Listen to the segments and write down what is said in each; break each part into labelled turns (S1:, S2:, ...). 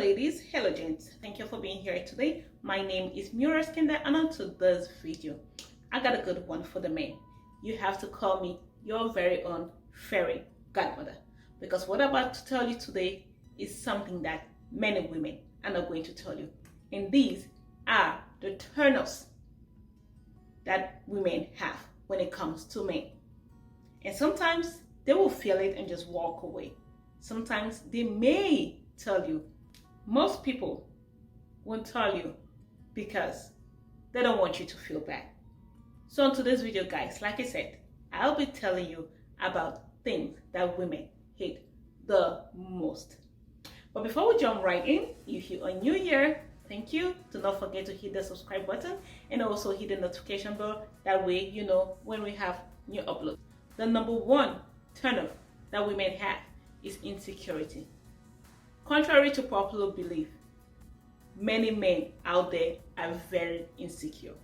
S1: ladies, hello gents, thank you for being here today. My name is Mura Skinder, and on today's video I got a good one for the men. You have to call me your very own fairy godmother, because what I'm about to tell you today is something that many women are not going to tell you, and these are the turnoffs that women have when it comes to men. And sometimes they will feel it and just walk away. Sometimes they may tell you. Most people won't tell you because they don't want you to feel bad. So in today's video, guys, like I said, I'll be telling you about things that women hate the most. But before we jump right in, if you are new here, thank you. Do not forget to hit the subscribe button and also hit the notification bell. That way you know when we have new uploads. The number one turnoff that women have is insecurity. Contrary to popular belief, many men out there are very insecure.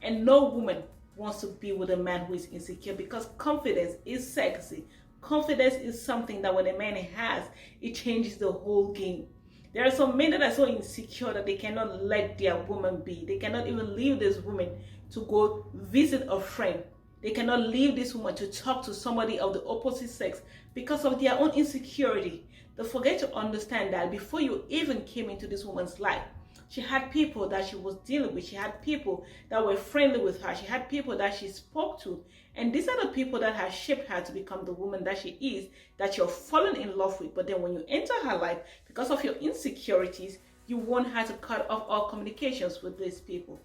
S1: And no woman wants to be with a man who is insecure, because confidence is sexy. Confidence is something that when a man has, it changes the whole game. There are some men that are so insecure that they cannot let their woman be. They cannot even leave this woman to go visit a friend. They cannot leave this woman to talk to somebody of the opposite sex because of their own insecurity. They forget to understand that before you even came into this woman's life, she had people that she was dealing with. She had people that were friendly with her. She had people that she spoke to. And these are the people that have shaped her to become the woman that she is, that you're falling in love with. But then when you enter her life, because of your insecurities, you want her to cut off all communications with these people.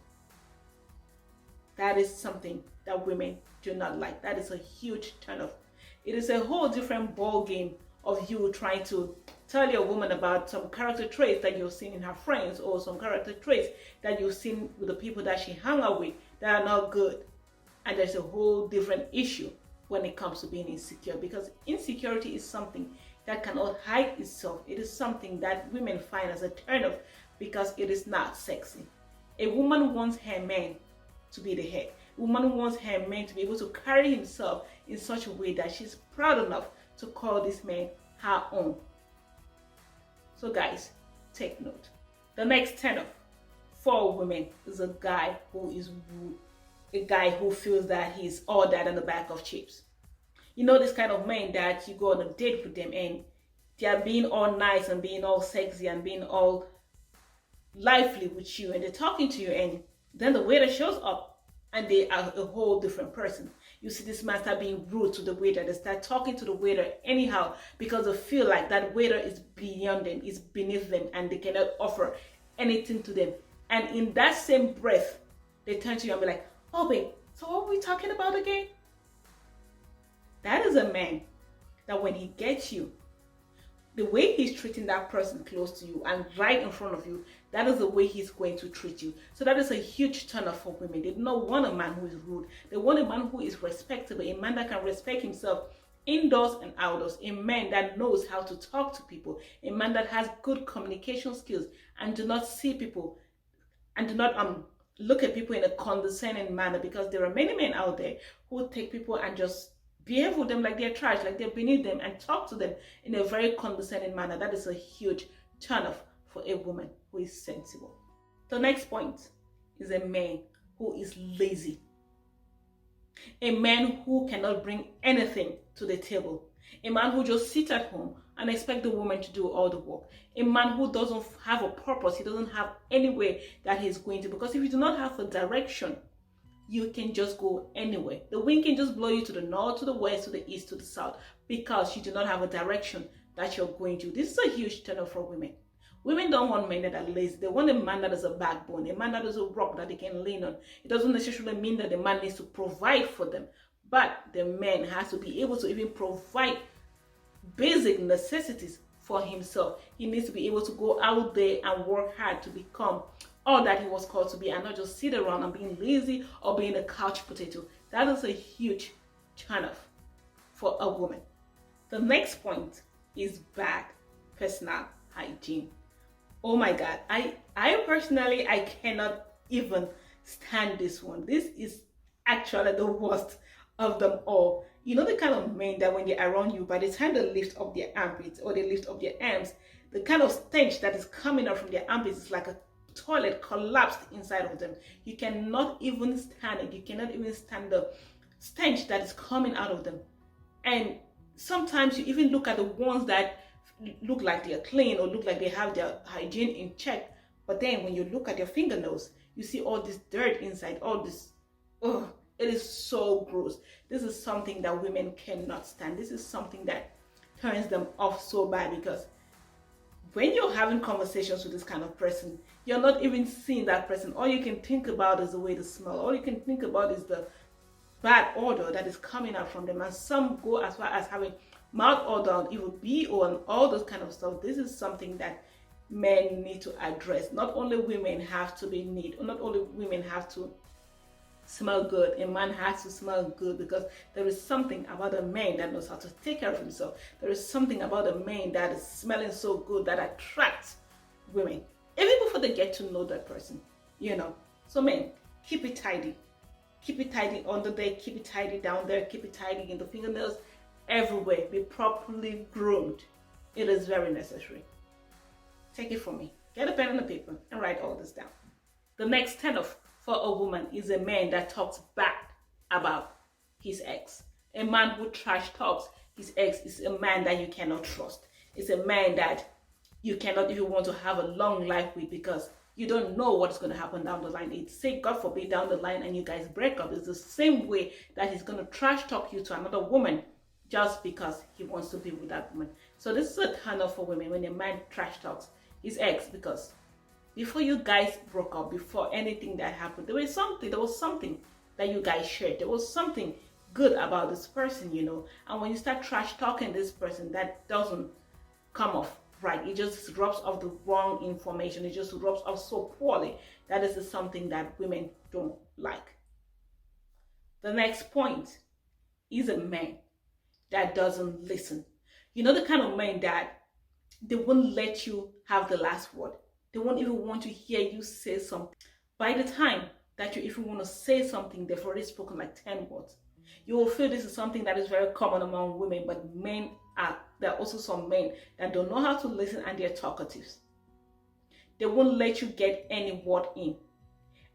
S1: That is something that women do not like. That is a huge turnoff. It is a whole different ball game of you trying to tell your woman about some character traits that you've seen in her friends, or some character traits that you've seen with the people that she hung out with that are not good. And there's a whole different issue when it comes to being insecure, because insecurity is something that cannot hide itself. It is something that women find as a turnoff because it is not sexy. A woman wants her man to be the head. A woman wants her man to be able to carry himself in such a way that she's proud enough to call this man her own. So guys, take note. The next turnoff for women is a guy who is rude. A guy who feels that he's all that on the bag of chips. You know, this kind of men that you go on a date with them and they are being all nice and being all sexy and being all lively with you, and they're talking to you, and then the waiter shows up and they are a whole different person. You see this man start being rude to the waiter. They start talking to the waiter anyhow because they feel like that waiter is beyond them, is beneath them, and they cannot offer anything to them. And in that same breath, they turn to you and be like, "Oh babe, so what are we talking about again?" That is a man that when he gets you, the way he's treating that person close to you and right in front of you, that is the way he's going to treat you. So that is a huge turn off for women. They do not want a man who is rude. They want a man who is respectable, a man that can respect himself indoors and outdoors, a man that knows how to talk to people, a man that has good communication skills and do not see people and do not look at people in a condescending manner, because there are many men out there who take people and just behave with them like they're trash, like they're beneath them, and talk to them in a very condescending manner. That is a huge turnoff for a woman who is sensible. The next point is a man who is lazy. A man who cannot bring anything to the table. A man who just sits at home and expect the woman to do all the work. A man who doesn't have a purpose. He doesn't have anywhere that he's going to, because if you do not have a direction, you can just go anywhere. The wind can just blow you to the north, to the west, to the east, to the south, because you do not have a direction that you're going to. This is a huge turnoff for women. Women don't want men that are lazy. They want a man that is a backbone, a man that is a rock that they can lean on. It doesn't necessarily mean that the man needs to provide for them, but the man has to be able to even provide basic necessities for himself. He needs to be able to go out there and work hard to become all that he was called to be, and not just sit around and being lazy or being a couch potato. That is a huge turnoff for a woman. The next point is bad personal hygiene. Oh my God, I personally, I cannot even stand this one. This is actually the worst of them all. You know, the kind of men that when they're around you, by the time they lift up their armpits or they lift up their arms, The kind of stench that is coming out from their armpits is like a toilet collapsed inside of them. You cannot even stand it. You cannot even stand the stench that is coming out of them. And sometimes you even look at the ones that look like they're clean or look like they have their hygiene in check. But then when you look at your fingernails, you see all this dirt inside, all this, oh, it is so gross. This is something that women cannot stand. This is something that turns them off so bad, because when you're having conversations with this kind of person, you're not even seeing that person. All you can think about is the way they smell. All you can think about is the bad odor that is coming out from them. And some go as far as having mouth odor, even BO, and all those kind of stuff. This is something that men need to address. Not only women have to be neat, or not only women have to smell good, a man has to smell good, because there is something about a man that knows how to take care of himself. There is something about a man that is smelling so good that attracts women, even before they get to know that person, you know. So men, keep it tidy. Keep it tidy under there, keep it tidy down there, keep it tidy in the fingernails, everywhere. Be properly groomed. It is very necessary. Take it from me. Get a pen and a paper and write all this down. The next turnoff for a woman is a man that talks bad about his ex. A man who trash talks his ex is a man that you cannot trust. It's a man that you cannot even want to have a long life with, because you don't know what's going to happen down the line. It's, say, God forbid, down the line and you guys break up. It's the same way that he's going to trash talk you to another woman just because he wants to be with that woman. So this is a turn-off for women, when a man trash talks his ex, because before you guys broke up, before anything that happened, there was something that you guys shared. There was something good about this person, you know. And when you start trash talking this person, that doesn't come off right. It just rubs off the wrong information. It just rubs off so poorly. That is something that women don't like. The next point is a man that doesn't listen. You know, the kind of man that they won't let you have the last word. They won't even want to hear you say something. By the time that you even want to say something, they've already spoken like 10 words. You will feel this is something that is very common among women, but there are also some men that don't know how to listen, and they're talkatives. They won't let you get any word in,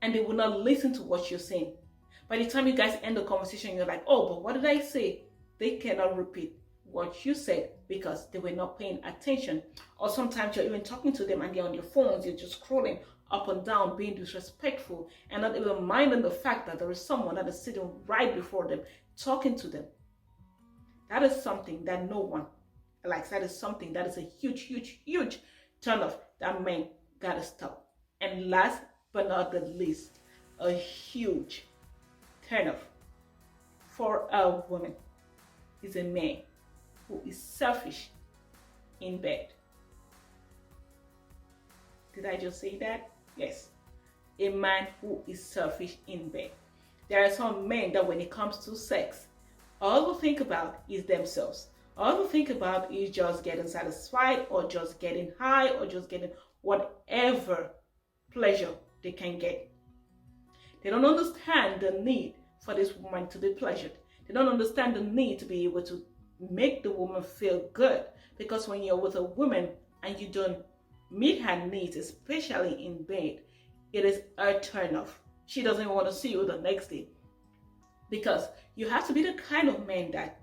S1: and they will not listen to what you're saying. By the time you guys end the conversation, you're like, oh, but what did I say? They cannot repeat what you said because they were not paying attention. Or sometimes you're even talking to them and they're on your phones, you're just scrolling up and down, being disrespectful, and not even minding the fact that there is someone that is sitting right before them, talking to them. That is something that no one likes. That is something that is a huge turn off that men gotta stop. And last but not the least, a huge turn off for a woman is a man who is selfish in bed. Did I just say that? Yes. A man who is selfish in bed. There are some men that when it comes to sex, all they think about is themselves. All they think about is just getting satisfied, or just getting high, or just getting whatever pleasure they can get. They don't understand the need for this woman to be pleasured. They don't understand the need to be able to make the woman feel good. Because when you're with a woman and you don't meet her needs, especially in bed, it is a turn off. She doesn't want to see you the next day. Because you have to be the kind of man that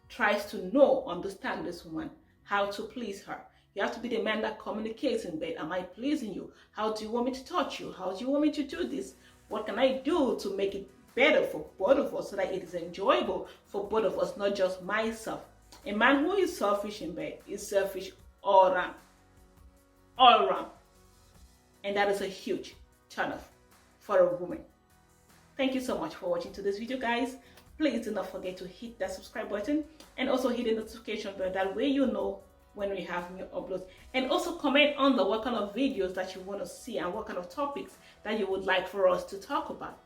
S1: tries to understand this woman, how to please her. You have to be the man that communicates in bed. Am I pleasing you? How do you want me to touch you? How do you want me to do this? What can I do to make it better for both of us so that it is enjoyable for both of us, not just myself? A man who is selfish in bed is selfish all around. All around. And that is a huge turn off for a woman. Thank you so much for watching today's video, guys. Please do not forget to hit that subscribe button and also hit the notification bell. That way you know when we have new uploads. And also comment on what kind of videos that you want to see and what kind of topics that you would like for us to talk about.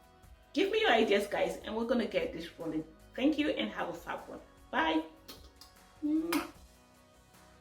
S1: Give me your ideas, guys, and we're going to get this rolling. Thank you and have a fab one. Bye.